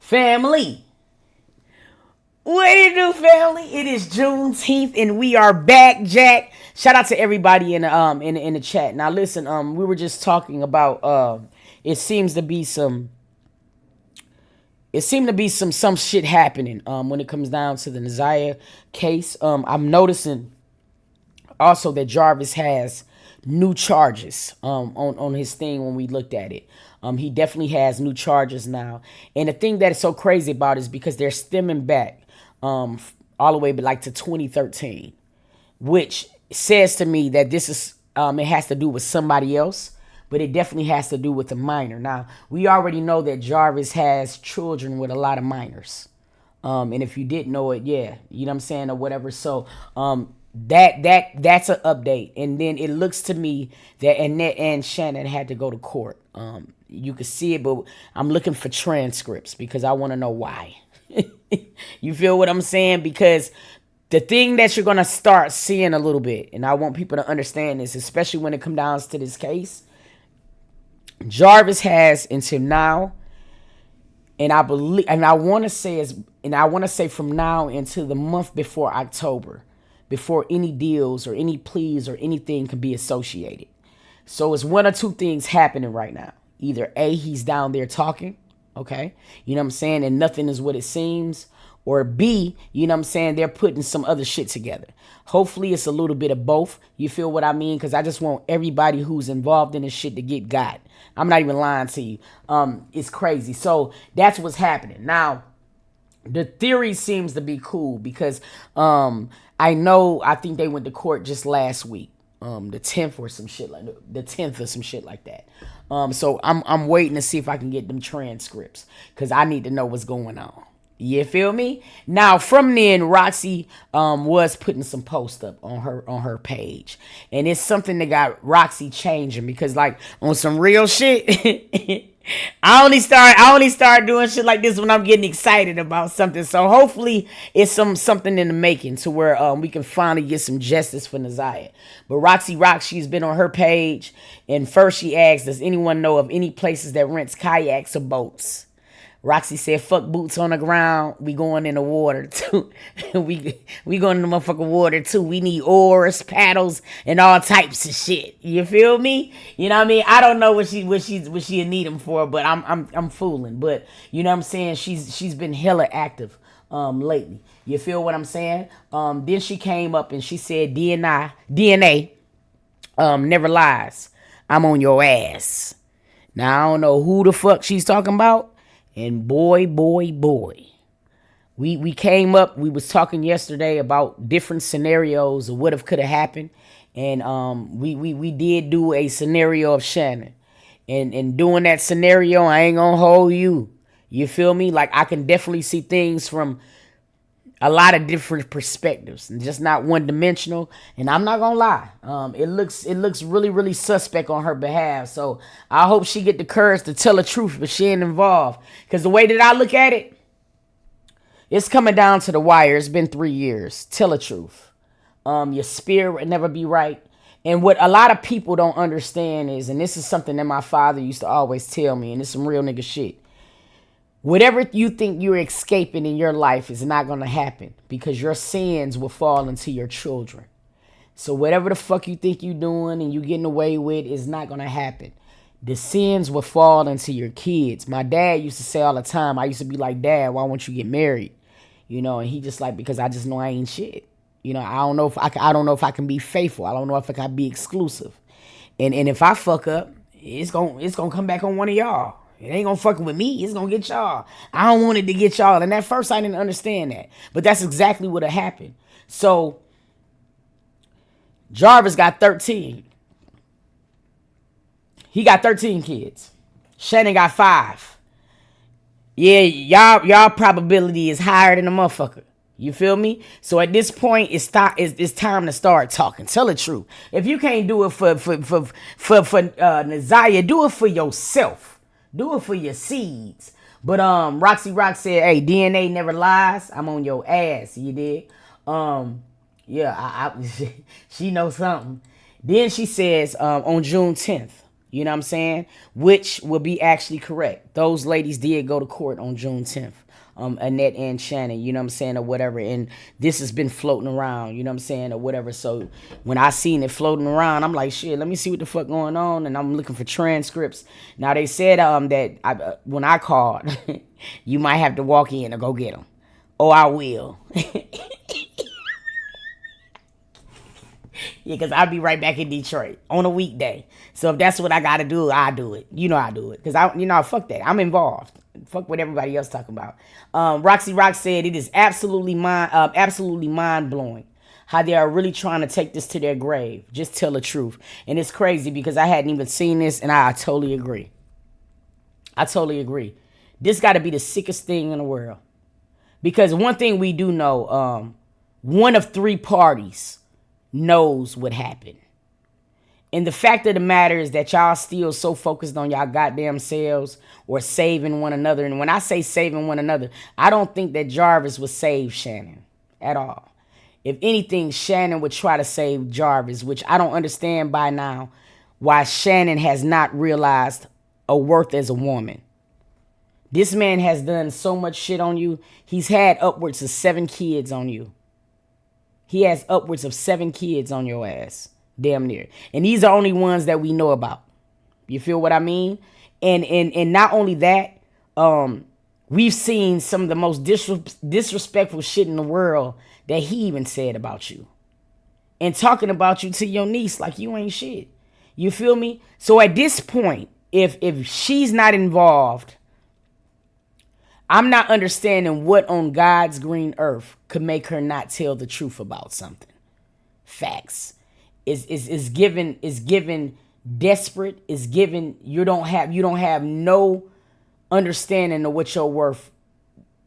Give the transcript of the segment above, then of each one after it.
Family. What it do, family? It is Juneteenth and we are back, Jack. Shout out to everybody in the chat. Now listen, we were just talking about it seems to be some some shit happening when it comes down to the NaZiyah case. I'm noticing also that Jarvis has new charges on his thing when we looked at it. He definitely has new charges now. And the thing that is so crazy about it is because they're stemming back all the way like to 2013, which says to me that this is it has to do with somebody else, but it definitely has to do with a minor. Now, we already know that Jarvis has children with a lot of minors. And if you didn't know it, yeah, you know what I'm saying, or whatever. So that's an update. And then it looks to me that Annette and Shannon had to go to court. You can see it, but I'm looking for transcripts because I want to know why. You feel what I'm saying? Because the thing that you're going to start seeing a little bit, and I want people to understand this, especially when it comes down to this case, Jarvis has until now, and I believe, and I want to say from now until the month before October, before any deals or any pleas or anything can be associated. So it's one or two things happening right now. Either A, he's down there talking, okay, you know what I'm saying, and nothing is what it seems, or B, you know what I'm saying, they're putting some other shit together. Hopefully it's a little bit of both. You feel what I mean? Because I just want everybody who's involved in this shit to get got. I'm not even lying to you. It's crazy. So that's what's happening. Now, the theory seems to be cool because I think they went to court just last week. The 10th or some shit like the 10th or some shit like that. So I'm waiting to see if I can get them transcripts because I need to know what's going on. You feel me? Now from then, Roxy was putting some posts up on her page, and it's something that got Roxy changing because like on some real shit. I only start doing shit like this when I'm getting excited about something. So hopefully it's something in the making to where we can finally get some justice for NaZiyah. But Roxy's been on her page, and first she asked, does anyone know of any places that rents kayaks or boats? Roxy said, fuck boots on the ground. We going in the water too. we going in the motherfucking water too. We need oars, paddles, and all types of shit. You feel me? You know what I mean? I don't know what she need them for, but I'm fooling. But you know what I'm saying? She's been hella active lately. You feel what I'm saying? Then she came up and she said DNA never lies. I'm on your ass. Now I don't know who the fuck she's talking about. And boy, we came up, we was talking yesterday about different scenarios of what if could have happened. And we did do a scenario of Shannon. And doing that scenario, I ain't gonna hold you. You feel me? Like I can definitely see things from a lot of different perspectives and just not one dimensional. And I'm not gonna lie, it looks really suspect on her behalf. So I hope she get the courage to tell the truth, but she ain't involved. Because the way that I look at it, it's coming down to the wire. It's been 3 years. Tell the truth. Your spirit would never be right. And what a lot of people don't understand is, and this is something that my father used to always tell me, and it's some real nigga shit. Whatever you think you're escaping in your life is not going to happen because your sins will fall into your children. So whatever the fuck you think you're doing and you getting away with is not going to happen. The sins will fall into your kids. My dad used to say all the time, I used to be like, Dad, why won't you get married? You know, and he just like, because I just know I ain't shit. You know, I don't know if I can be faithful. I don't know if I can be exclusive. And if I fuck up, it's going to come back on one of y'all. It ain't gonna fuck with me. It's gonna get y'all. I don't want it to get y'all. And at first I didn't understand that. But that's exactly what had happened. So Jarvis got 13. He got 13 kids. Shannon got 5. Yeah, y'all probability is higher than a motherfucker. You feel me? So at this point, it's time to start talking. Tell the truth. If you can't do it for NaZiyah, do it for yourself. Do it for your seeds. But Roxy said, hey, DNA never lies. I'm on your ass. You did. Yeah, she knows something. Then she says, on June 10th, You know what I'm saying? Which will be actually correct. Those ladies did go to court on June 10th. Annette and Shannon, you know what I'm saying, or whatever. And this has been floating around, you know what I'm saying, or whatever. So when I seen it floating around, I'm like, shit, let me see what the fuck going on. And I'm looking for transcripts. Now they said that when I called, you might have to walk in or go get them. Oh, I will. Yeah, because I'll be right back in Detroit on a weekday. So if that's what I got to do, I do it. You know I do it. Because, fuck that. I'm involved. Fuck what everybody else talking about. Roxy Rock said it is absolutely mind-blowing how they are really trying to take this to their grave. Just tell the truth. And it's crazy because I hadn't even seen this, and I totally agree. I totally agree. This got to be the sickest thing in the world. Because one thing we do know, one of three parties knows what happened. And the fact of the matter is that y'all still so focused on y'all goddamn selves or saving one another. And when I say saving one another, I don't think that Jarvis would save Shannon at all. If anything, Shannon would try to save Jarvis, which I don't understand by now why Shannon has not realized a worth as a woman. This man has done so much shit on you. He's had upwards of 7 kids on you. He has upwards of 7 kids on your ass. Damn near. And these are only ones that we know about. You feel what I mean? And not only that, we've seen some of the most disrespectful shit in the world that he even said about you. And talking about you to your niece like you ain't shit. You feel me? So at this point, if she's not involved, I'm not understanding what on God's green earth could make her not tell the truth about something. Facts. Is given desperate, is given you don't have no understanding of what your worth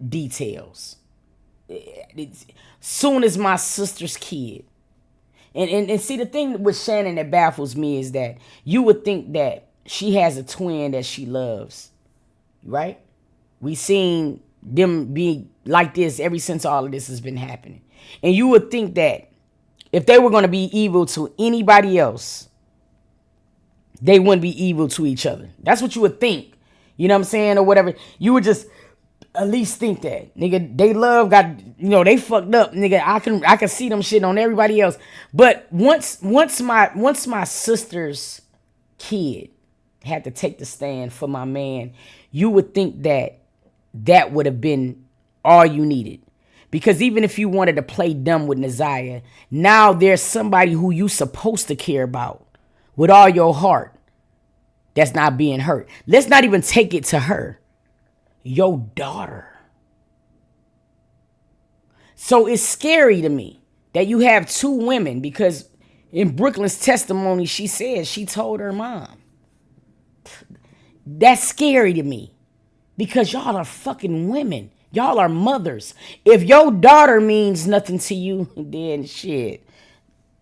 details. Soon as my sister's kid. And see, the thing with Shannon that baffles me is that you would think that she has a twin that she loves. Right? We seen them be like this ever since all of this has been happening. And you would think that if they were going to be evil to anybody else, they wouldn't be evil to each other. That's what you would think. You know what I'm saying? Or whatever. You would just at least think that. Nigga, they love got, they fucked up. Nigga, I can see them shit on everybody else. But once my sister's kid had to take the stand for my man, you would think that would have been all you needed. Because even if you wanted to play dumb with NaZiyah, now there's somebody who you supposed to care about with all your heart that's not being hurt. Let's not even take it to her. Your daughter. So it's scary to me that you have 2 women, because in Brooklyn's testimony, she said she told her mom. That's scary to me. Because y'all are fucking women. Y'all are mothers. If your daughter means nothing to you, then shit.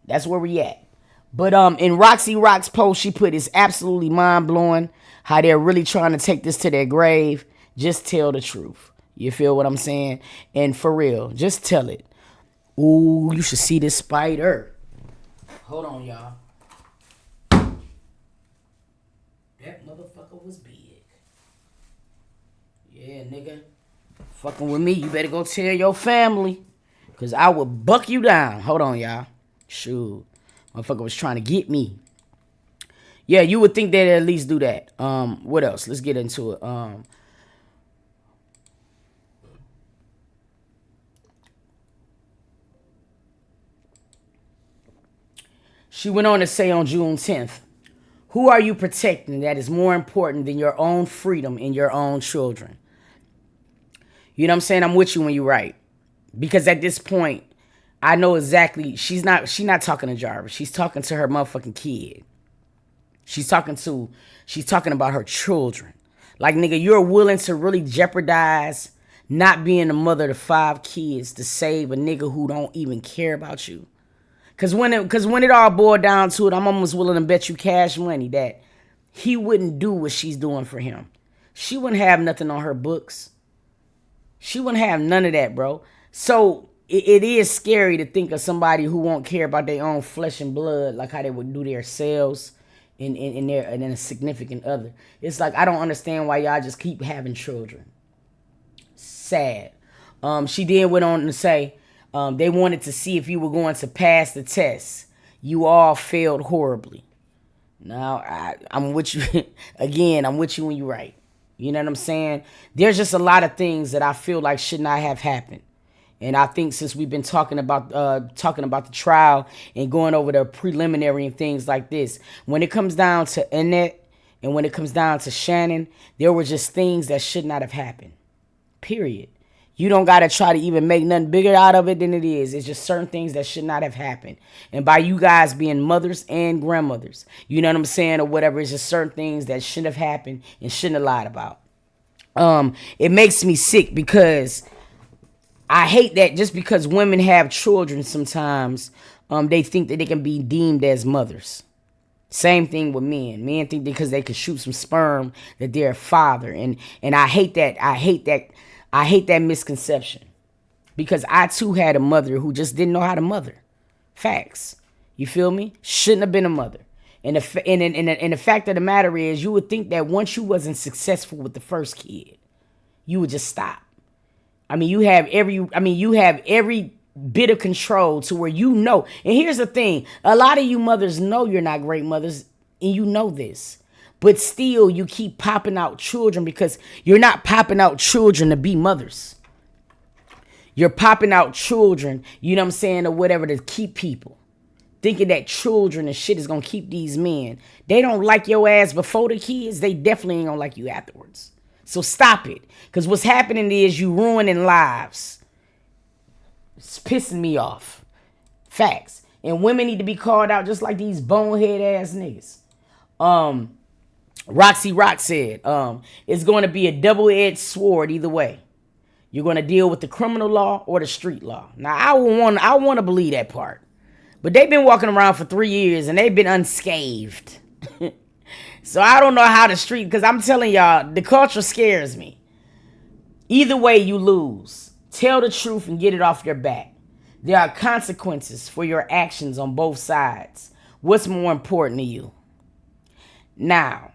That's where we at. But in Roxy Rock's post, she put, it's absolutely mind-blowing how they're really trying to take this to their grave. Just tell the truth. You feel what I'm saying? And for real, just tell it. Ooh, you should see this spider. Hold on, y'all. That motherfucker was big. Yeah, nigga. Fucking with me, you better go tell your family. Because I will buck you down. Hold on, y'all. Shoot. Motherfucker was trying to get me. Yeah, you would think they'd at least do that. What else? Let's get into it. She went on to say on June 10th, who are you protecting that is more important than your own freedom and your own children? You know what I'm saying? I'm with you when you're right. Because at this point, I know exactly, she's not talking to Jarvis. She's talking to her motherfucking kid. She's talking about her children. Like, nigga, you're willing to really jeopardize not being a mother to 5 kids to save a nigga who don't even care about you. Cause when it all boiled down to it, I'm almost willing to bet you cash money that he wouldn't do what she's doing for him. She wouldn't have nothing on her books. She wouldn't have none of that, bro. So it is scary to think of somebody who won't care about their own flesh and blood like how they would do themselves in a significant other. It's like, I don't understand why y'all just keep having children. Sad. She then went on to say, they wanted to see if you were going to pass the test. You all failed horribly. Now, I'm with you. Again, I'm with you when you're right. You know what I'm saying? There's just a lot of things that I feel like should not have happened. And I think since we've been talking about the trial and going over the preliminary and things like this, when it comes down to Annette and when it comes down to Shannon, there were just things that should not have happened. Period. You don't got to try to even make nothing bigger out of it than it is. It's just certain things that should not have happened. And by you guys being mothers and grandmothers, you know what I'm saying, or whatever, it's just certain things that shouldn't have happened and shouldn't have lied about. It makes me sick because I hate that just because women have children sometimes, they think that they can be deemed as mothers. Same thing with men. Men think because they can shoot some sperm that they're a father. And I hate that. I hate that misconception. Because I too had a mother who just didn't know how to mother. Facts. You feel me? Shouldn't have been a mother. And the fact of the matter is, you would think that once you wasn't successful with the first kid, you would just stop. I mean, you have every bit of control to where you know. And here's the thing. A lot of you mothers know you're not great mothers, and you know this. But still, you keep popping out children because you're not popping out children to be mothers. You're popping out children, you know what I'm saying, or whatever, to keep people. Thinking that children and shit is going to keep these men. They don't like your ass before the kids. They definitely ain't going to like you afterwards. So stop it. Because what's happening is you ruining lives. It's pissing me off. Facts. And women need to be called out just like these bonehead ass niggas. Roxy Rock said, it's going to be a double-edged sword either way. You're going to deal with the criminal law or the street law. Now, I want to believe that part. But they've been walking around for 3 years and they've been unscathed. So I don't know how the street, because I'm telling y'all, the culture scares me. Either way, you lose. Tell the truth and get it off your back. There are consequences for your actions on both sides. What's more important to you? Now,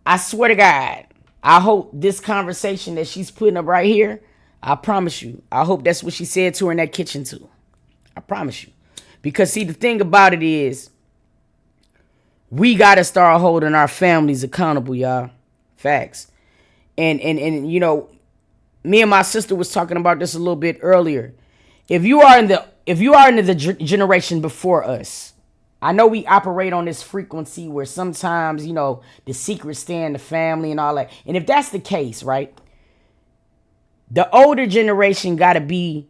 I swear to God, I hope this conversation that she's putting up right here, I promise you, I hope that's what she said to her in that kitchen too. I promise you. Because see, the thing about it is, we got to start holding our families accountable, y'all. Facts. And you know, me and my sister was talking about this a little bit earlier. If you are in the generation before us, I know we operate on this frequency where sometimes, you know, the secrets stay in the family and all that. And if that's the case, right, the older generation got to be,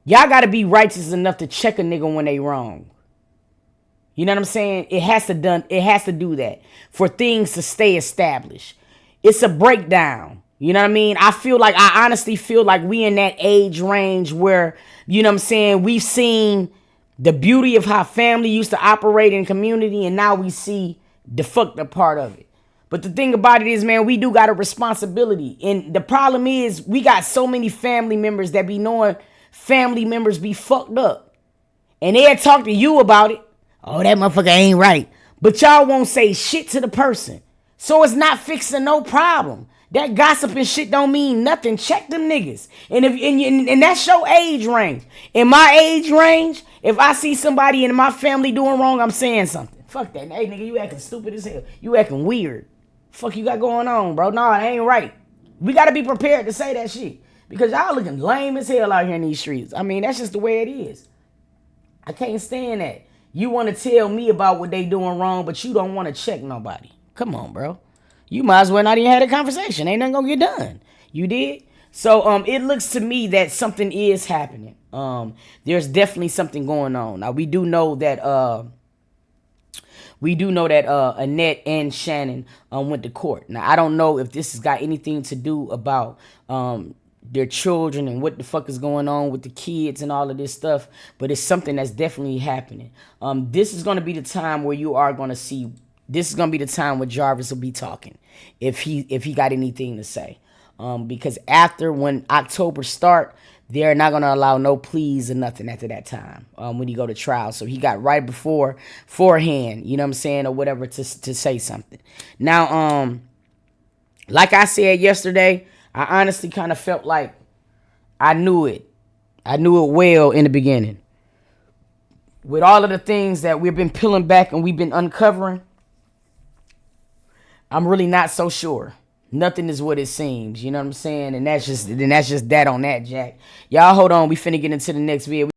y'all got to be righteous enough to check a nigga when they wrong. You know what I'm saying? It has to do that for things to stay established. It's a breakdown. You know what I mean? I honestly feel like we in that age range where, you know what I'm saying, we've seen the beauty of how family used to operate in community, and now we see the fucked up part of it. But the thing about it is, man, we do got a responsibility. And the problem is, we got so many family members that be knowing family members be fucked up. And they'll talk to you about it. Oh, that motherfucker ain't right. But y'all won't say shit to the person. So it's not fixing no problem. That gossiping shit don't mean nothing. Check them niggas. And that's your age range. In my age range, if I see somebody in my family doing wrong, I'm saying something. Fuck that. Hey, nigga, you acting stupid as hell. You acting weird. Fuck you got going on, bro? Nah, it ain't right. We got to be prepared to say that shit. Because y'all looking lame as hell out here in these streets. I mean, that's just the way it is. I can't stand that. You want to tell me about what they doing wrong, but you don't want to check nobody. Come on, bro. You might as well not even have a conversation. Ain't nothing gonna get done. You did? So it looks to me that something is happening. There's definitely something going on. Now we do know that Annette and Shannon went to court. Now I don't know if this has got anything to do about their children and what the fuck is going on with the kids and all of this stuff, but it's something that's definitely happening. This is gonna be the time where you are gonna see. This is gonna be the time where Jarvis will be talking, if he got anything to say. Because after when October start, they're not going to allow no pleas or nothing after that time when you go to trial. So he got right beforehand, you know what I'm saying, or whatever, to say something. Now, like I said yesterday, I honestly kind of felt like I knew it. I knew it well in the beginning. With all of the things that we've been peeling back and we've been uncovering, I'm really not so sure. Nothing is what it seems, you know what I'm saying? And that's just that on that, Jack. Y'all hold on, we finna get into the next video.